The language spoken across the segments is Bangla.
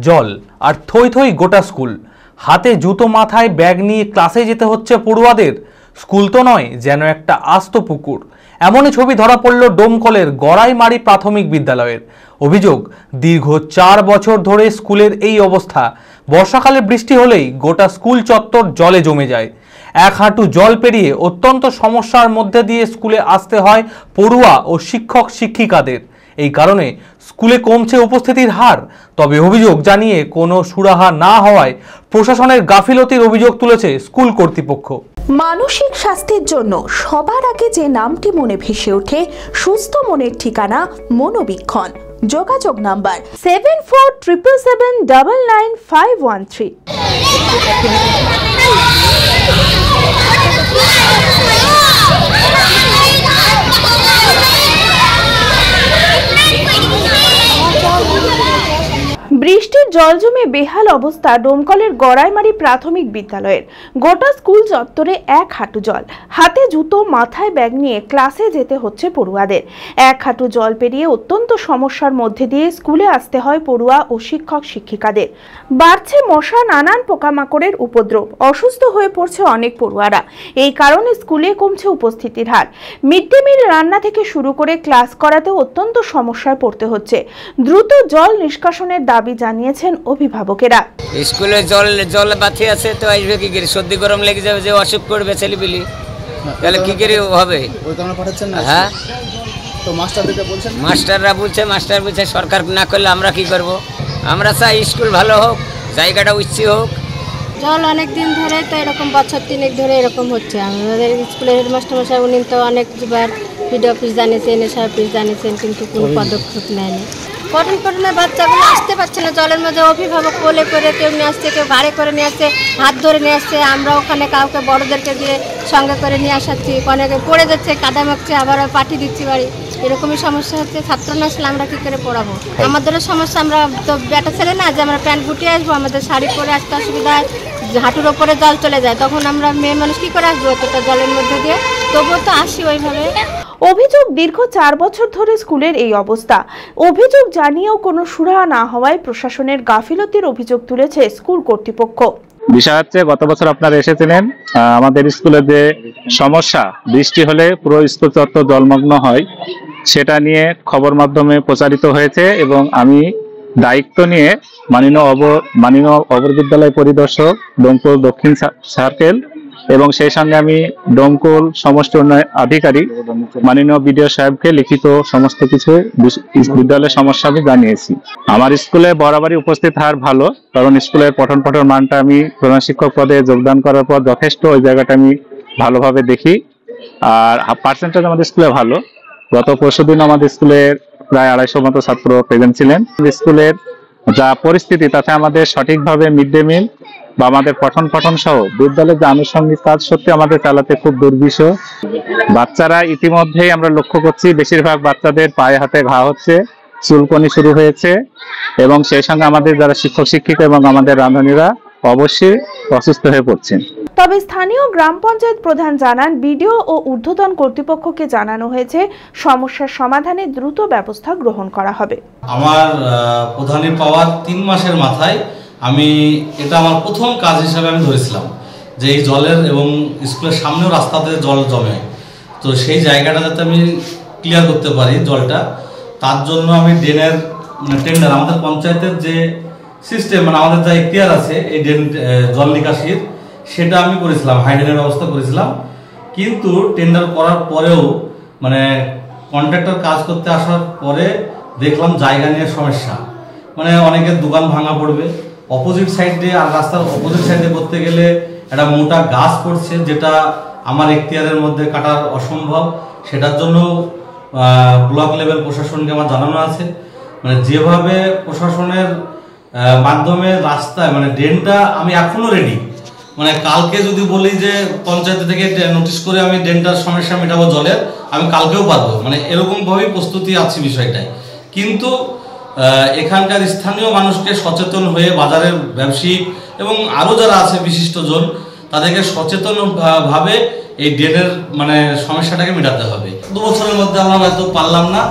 জল আর থই থই গোটা স্কুল। হাতে জুতো মাথায় ব্যাগ নিয়ে ক্লাসে যেতে হচ্ছে পড়ুয়াদের। স্কুল তো নয়, যেন একটা আস্ত পুকুর। এমনই ছবি ধরা পড়ল ডোমকলের গড়াইমারি প্রাথমিক বিদ্যালয়ের। অভিযোগ, দীর্ঘ 4 বছর ধরে স্কুলের এই অবস্থা। বর্ষাকালে বৃষ্টি হলেই গোটা স্কুল চত্বর জলে জমে যায়। 1 হাঁটু জল পেরিয়ে অত্যন্ত সমস্যার মধ্যে দিয়ে স্কুলে আসতে হয় পড়ুয়া ও শিক্ষক শিক্ষিকাদের। এই কারণে স্কুলে কমছে উপস্থিতির হার। তবে অভিযোগ জানিয়ে কোনো সুরাহা না হওয়ায় প্রশাসনের গাফিলতির অভিযোগ তুলেছে স্কুল কর্তৃপক্ষ। মানসিক স্বাস্থ্যের জন্য সবার আগে যে নামটি মনে ভেসে ওঠে, সুস্থ মনের ঠিকানা মনোবীক্ষণ। যোগাযোগ নাম্বার 7477799513। বৃষ্টির জল জমে বেহাল অবস্থা ডোমকলের গড়াইমারি প্রাথমিক বিদ্যালয়ের। গোটা স্কুল চত্বরে 1 হাঁটু জল। হাতে জুতো মাথায় ব্যাগ নিয়ে ক্লাসে যেতে হচ্ছে পড়ুয়াদের। 1 হাঁটু জল পেরিয়ে অত্যন্ত সমস্যার মধ্যে দিয়ে স্কুলে আসতে হয় পড়ুয়া ও শিক্ষক শিক্ষিকাদের। বাড়ছে মশা, নানান পোকামাকড়ের উপদ্রব। অসুস্থ হয়ে পড়ছে অনেক পড়ুয়ারা। এই কারণে স্কুলে কমছে উপস্থিতির হার। মিড ডে মিল রান্না থেকে শুরু করে ক্লাস করাতেও অত্যন্ত সমস্যায় পড়তে হচ্ছে। দ্রুত জল নিষ্কাশনের দাবি জানিয়েছেন অভিভাবকেরা। স্কুলে জল বাতি আছে, তো আসবে কি করে? সর্দি গরম লেগে যাবে, যে অসুখ করবে ছেলেপিলি, তাহলে কি করে হবে? হ্যাঁ, তো মাস্টাররা বলছে, মাস্টার বলছে সরকার না করলে আমরা কি করব? আমরা চাই স্কুল ভালো হোক, জায়গাটা উচ্চ হোক। জল অনেক দিন ধরে তো এরকম, বছর 3 ধরে এরকম হচ্ছে। আমাদের স্কুলের হেডমাস্টার মশাই উনি তো অনেকবার পিডিও অফিস জানিয়েছেন, এসআই অফিস জানিয়েছেন, কিন্তু কোনো পদক্ষেপ নেয়নি। পঠনের বাচ্চাগুলো আসতে পারছে না জলের মধ্যে। অভিভাবক বলে করে কেউ নিয়ে আসছে, কেউ গাড়ি করে নিয়ে আসছে, হাত ধরে নিয়ে আসছে। আমরা ওখানে কাউকে বড়দেরকে দিয়ে সঙ্গে করে নিয়ে আসাচ্ছি। অনেকে পড়ে যাচ্ছে, কাদা মাখছে, আবার পাঠিয়ে দিচ্ছি বাড়ি। এরকমই সমস্যা হচ্ছে। ছাত্র না আসলে আমরা কী করে পড়াবো? আমাদেরও সমস্যা। আমরা তো বেটা ছেলে না যে আমরা প্যান্ট গুটিয়ে আসবো, আমাদের শাড়ি পরে আসতে অসুবিধা হয়। হাঁটুর ওপরে জল চলে যায়, তখন আমরা মেয়ে মানুষ কী করে আসবো অতটা জলের মধ্যে দিয়ে? তবুও তো আসি ওইভাবে। অভিযোগ, দীর্ঘ 4 বছর ধরে স্কুলের এই অবস্থা। অভিযোগ জানিয়েও কোনো সুরাহা না হওয়ায় প্রশাসনের গাফিলতির অভিযোগ তুলেছে স্কুল কর্তৃপক্ষ। বিষয় হচ্ছে, গত বছর আপনারা এসেছিলেন, আমাদের স্কুলে যে সমস্যা, বৃষ্টি হলে পুরো স্কুল চত্বর জলমগ্ন হয়, সেটা নিয়ে খবর মাধ্যমে প্রচারিত হয়েছে এবং আমি দায়িত্ব নিয়ে মাননীয় অপর বিদ্যালয় পরিদর্শক ডোমকল দক্ষিণ সার্কেল এবং সেই সঙ্গে আমি ডোমকল সমষ্টি উন্নয়ন আধিকারিক মাননীয় বিডিও সাহেবকে লিখিত সমস্ত কিছু বিদ্যালয়ের সমস্যা আমি জানিয়েছি। আমার স্কুলে বরাবরই উপস্থিত হার ভালো, কারণ স্কুলের পঠন মানটা আমি প্রধান শিক্ষক পদে যোগদান করার পর যথেষ্ট ওই জায়গাটা আমি ভালোভাবে দেখি। আর পার্সেন্টেজ আমাদের স্কুলে ভালো। গত পরশুদিন আমাদের স্কুলের প্রায় 250 মতো ছাত্র প্রেজেন্ট ছিলেন। স্কুলের যা পরিস্থিতি, তাতে আমাদের সঠিকভাবে মিড ডে মিল বা আমাদের পঠন সহ বিদ্যালয়ের যে আনুষঙ্গিক কাজ সত্যি আমাদের চালাতে খুব দুর্বিষহ। বাচ্চারা ইতিমধ্যেই আমরা লক্ষ্য করছি, বেশিরভাগ বাচ্চাদের পায়ে হাতে ঘা হচ্ছে, চুলকনি শুরু হয়েছে এবং সেই সঙ্গে আমাদের যারা শিক্ষক শিক্ষিকা এবং আমাদের রাঁধুনিরা অবশ্যই অসুস্থ হয়ে পড়ছেন। তবে স্থানীয় গ্রাম পঞ্চায়েত প্রধান জানান, বিডিও ও ঊর্ধ্বতন কর্তৃপক্ষকে জানানো হয়েছে, সমস্যার সমাধানে দ্রুত ব্যবস্থা গ্রহণ করা হবে। আমার প্রধানের পাওয়ার 3 মাসের মাথায় এটা আমার প্রথম কাজ হিসেবে আমি ধরেছিলাম যে এই জলের এবং স্কুলের সামনেও রাস্তাতে জল জমে, তো সেই জায়গাটা যাতে আমি ক্লিয়ার করতে পারি জলটা, তার জন্য আমি ড্রেনের টেন্ডার, আমাদের পঞ্চায়েতের যে সিস্টেম, আমাদের যা এখতিয়ার আছে এই ড্রেন জল নিকাশির, সেটা আমি করেছিলাম, হাইড্রেনের ব্যবস্থা করেছিলাম। কিন্তু টেন্ডার করার পরেও কন্ট্রাক্টর কাজ করতে আসার পরে দেখলাম জায়গা নিয়ে সমস্যা। অনেকের দোকান ভাঙা পড়বে, অপোজিট সাইডে, আর রাস্তার অপোজিট সাইডে করতে গেলে একটা মোটা গাছ পড়ছে, যেটা আমার এখতিয়ারের মধ্যে কাটার অসম্ভব। সেটার জন্য ব্লক লেভেল প্রশাসনকে আমার জানানো আছে। যেভাবে প্রশাসনের মাধ্যমে রাস্তায় ড্রেনটা আমি এখনো রেডি, কালকে যদি বলি যে পঞ্চায়েত থেকে নোটিশ করে আমি ড্রেনটার সমস্যা মেটাবো জলের, আমি কালকেও পারবো, এরকম ভাবেই প্রস্তুতি আছে বিষয়টায়। কিন্তু এখানকার স্থানীয় মানুষকে সচেতন হয়ে, বাজারের ব্যবসায়িক এবং আরো যারা আছে বিশিষ্টজন, তাদেরকে সচেতন ভাবে এই ড্রেনের সমস্যাটাকে মেটাতে হবে। 2 বছরের মধ্যে আমরা হয়তো পারলাম না,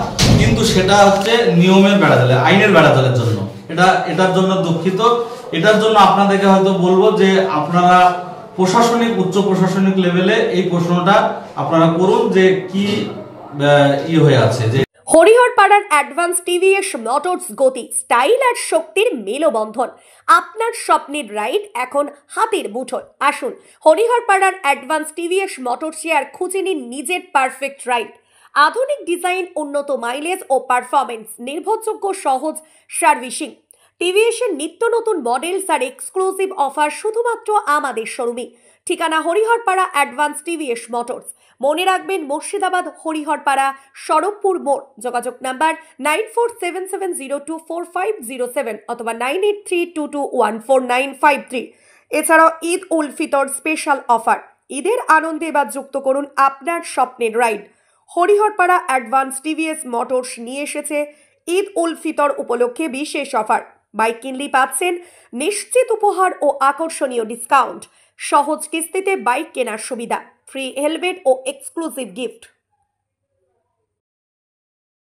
কিন্তু সেটা হচ্ছে নিয়মের বেড়াজালে, আইনের বেড়াজালের জন্য। এটার জন্য দুঃখিত। এটার জন্য আপনাদেরকে হয়তো বলবো যে আপনারা প্রশাসনিক, উচ্চ প্রশাসনিক লেভেলে এই প্রশ্নটা আপনারা করুন যে কি হয়ে আছে। যে হরিহরপাড়ার অ্যাডভান্স টিভিএস মোটরস গতি, স্টাইল আর শক্তির মেলবন্ধন। আপনার স্বপ্নের রাইড এখন হাতের মুঠোয়। আসুন হরিহরপাড়ার অ্যাডভান্স টিভিএস মোটরসে আর খুঁজে নিন নিজের পারফেক্ট রাইড। আধুনিক ডিজাইন, উন্নত মাইলেজ ও পারফরমেন্স, নির্ভরযোগ্য সহজ সার্ভিসিং, টিভিএস এর নিত্য নতুন মডেলস আর এক্সক্লুসিভ অফার শুধুমাত্র আমাদের শোরুমে। ঠিকানা হরিহরপাড়া অ্যাডভান্স টিভিএস মোটরস। মনে রাখবেন, মুর্শিদাবাদ হরিহরপাড়া, সড়কপুর মোড়। যোগাযোগ নাম্বার 9477024507 অথবা 9832214953। এছাড়াও ঈদ উল ফিতর স্পেশাল অফার। ঈদের আনন্দে এবার যুক্ত করুন আপনার স্বপ্নের ride. Hariharpara advance TVS motors নিয়ে এসেছে ঈদ উল ফিতর উপলক্ষে বিশেষ অফার। বাইক কিনলেই পাচ্ছেন নিশ্চিত উপহার ও আকর্ষণীয় ডিসকাউন্ট। সহজ কিস্তিতে বাইক কেনার সুবিধা, ফ্রি হেলমেট ও এক্সক্লুসিভ গিফট।